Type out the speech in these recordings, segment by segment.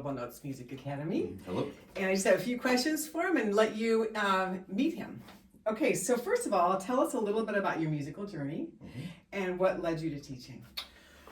Notable Notes Music Academy. Hello. And I just have a few questions for him and let you meet him. Okay, so first of all, tell us a little bit about your musical journey and what led you to teaching.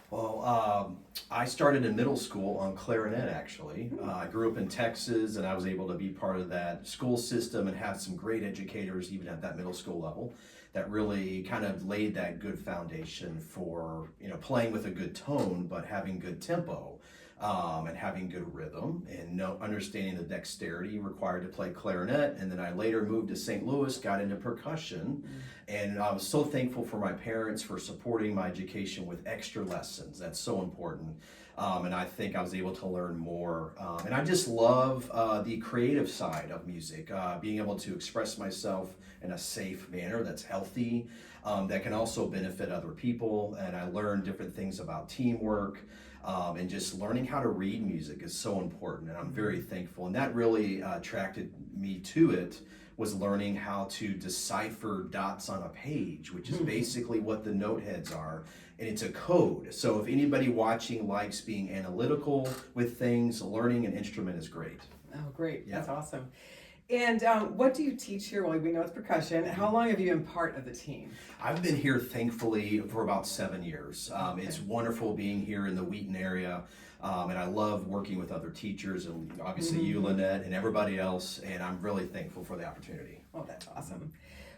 Well, I started in middle school on clarinet, actually. I grew up in Texas, and I was able to be part of that school system and have some great educators, even at that middle school level, that really kind of laid that good foundation for, playing with a good tone, but having good tempo. And having good rhythm and understanding the dexterity required to play clarinet. And then I later moved to St. Louis, got into percussion, and I was so thankful for my parents for supporting my education with extra lessons. That's so important. And I think I was able to learn more. And I just love the creative side of music, being able to express myself in a safe manner that's healthy, that can also benefit other people. And I learned different things about teamwork. And just learning how to read music is so important, and I'm very thankful. And that really attracted me to it, was learning how to decipher dots on a page, which is basically what the note heads are, and it's a code. So if anybody watching likes being analytical with things, learning an instrument is great. Oh, great. Yeah. That's awesome. And what do you teach here? Well, we know it's percussion. How long have you been part of the team? I've been here, thankfully, for about 7 years. It's wonderful being here in the Wheaton area, and I love working with other teachers, and obviously you, Lynette, and everybody else, and I'm really thankful for the opportunity. Oh, that's awesome.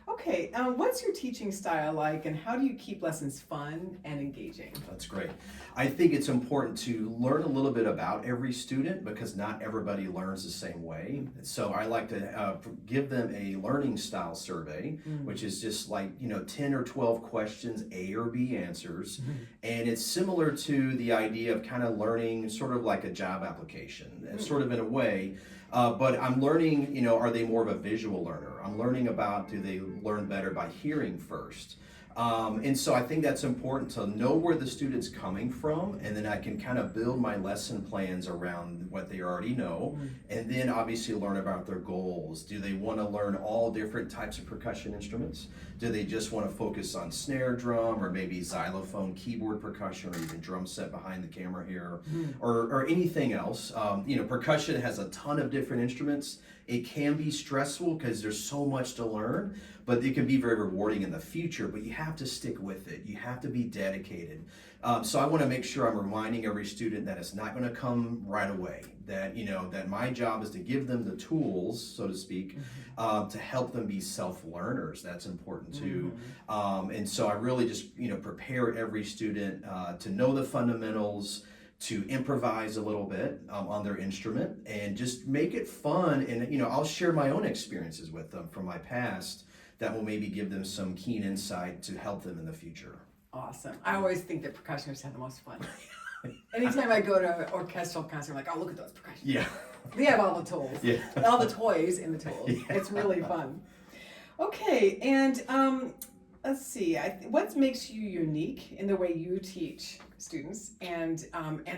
Okay, what's your teaching style like, and how do you keep lessons fun and engaging? That's great. I think it's important to learn a little bit about every student, because not everybody learns the same way. So I like to give them a learning style survey, which is just like 10 or 12 questions, A or B answers, and it's similar to the idea of kind of learning sort of like a job application, sort of in a way. But I'm learning, are they more of a visual learner? I'm learning about, do they learn better by hearing first? And so I think that's important to know where the student's coming from, and then I can kind of build my lesson plans around what they already know, and then obviously learn about their goals. Do they want to learn all different types of percussion instruments? Do they just want to focus on snare drum, or maybe xylophone, keyboard percussion, or even drum set behind the camera here, or anything else? Percussion has a ton of different instruments. It can be stressful because there's so much to learn, but it can be very rewarding in the future, but you have to stick with it. You have to be dedicated. So I want to make sure I'm reminding every student that it's not going to come right away, that that my job is to give them the tools, so to speak, to help them be self-learners. That's important too. And so I really just prepare every student to know the fundamentals, to improvise a little bit on their instrument, and just make it fun. And I'll share my own experiences with them from my past that will maybe give them some keen insight to help them in the future. Awesome. I always think that percussionists have the most fun. Anytime I go to an orchestral concert, I'm like, oh, look at those percussionists. Yeah. They have all the tools. Yeah. All the toys in the tools. Yeah. It's really fun. Okay, and let's see. What makes you unique in the way you teach students, and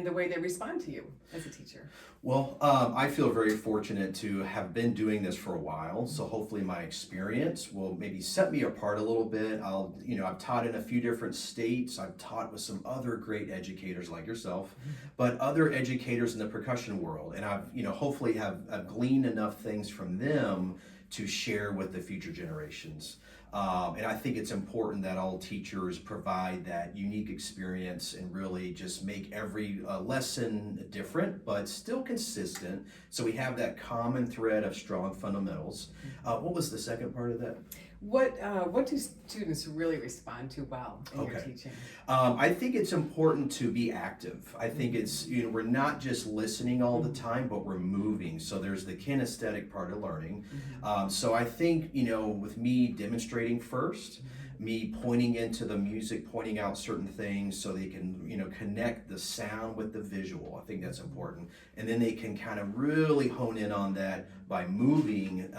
the way they respond to you as a teacher? Well, I feel very fortunate to have been doing this for a while, so hopefully my experience will maybe set me apart a little bit. I've taught in a few different states. I've taught with some other great educators like yourself, but other educators in the percussion world, and I've hopefully have gleaned enough things from them to share with the future generations. And I think it's important that all teachers provide that unique experience and really just make every lesson different, but still consistent. So we have that common thread of strong fundamentals. What was the second part of that? What do students really respond to well in your teaching? I think it's important to be active. I think it's, we're not just listening all the time, but we're moving. So there's the kinesthetic part of learning. So I think, with me demonstrating first, me pointing into the music, pointing out certain things so they can, connect the sound with the visual. I think that's important. And then they can kind of really hone in on that by moving,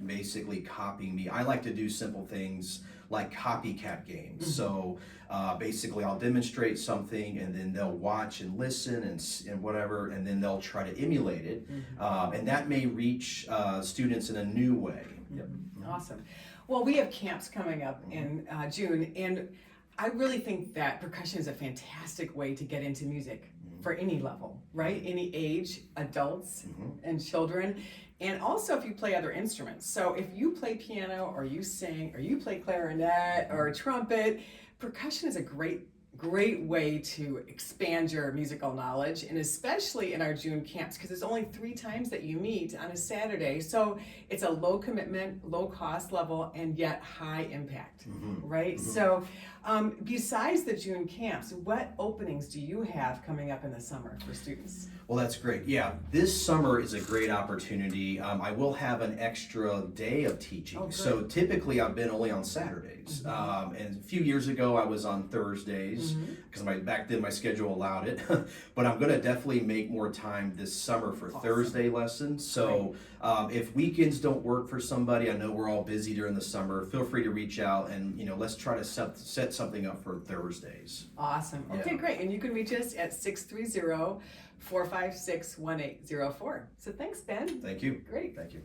basically copying me. I like to do simple things like copycat games. So basically I'll demonstrate something, and then they'll watch and listen and whatever, and then they'll try to emulate it. And that may reach students in a new way. Awesome. Well, we have camps coming up in June, and I really think that percussion is a fantastic way to get into music. for any level, right? Any age, adults and children. And also if you play other instruments. So if you play piano or you sing or you play clarinet or trumpet, percussion is a great way to expand your musical knowledge, and especially in our June camps, because there's only 3 times that you meet on a Saturday. So it's a low commitment, low cost level, and yet high impact, right? So besides the June camps, what openings do you have coming up in the summer for students? Well, that's great. Yeah, this summer is a great opportunity. I will have an extra day of teaching. So typically I've been only on Saturdays. And a few years ago I was on Thursdays because back then my schedule allowed it. But I'm going to definitely make more time this summer for Thursday lessons. So if weekends don't work for somebody, I know we're all busy during the summer, feel free to reach out and let's try to set something up for Thursdays. Awesome. Okay, great. And you can reach us at 630-456-1804. So thanks, Ben. Thank you. Great. Thank you.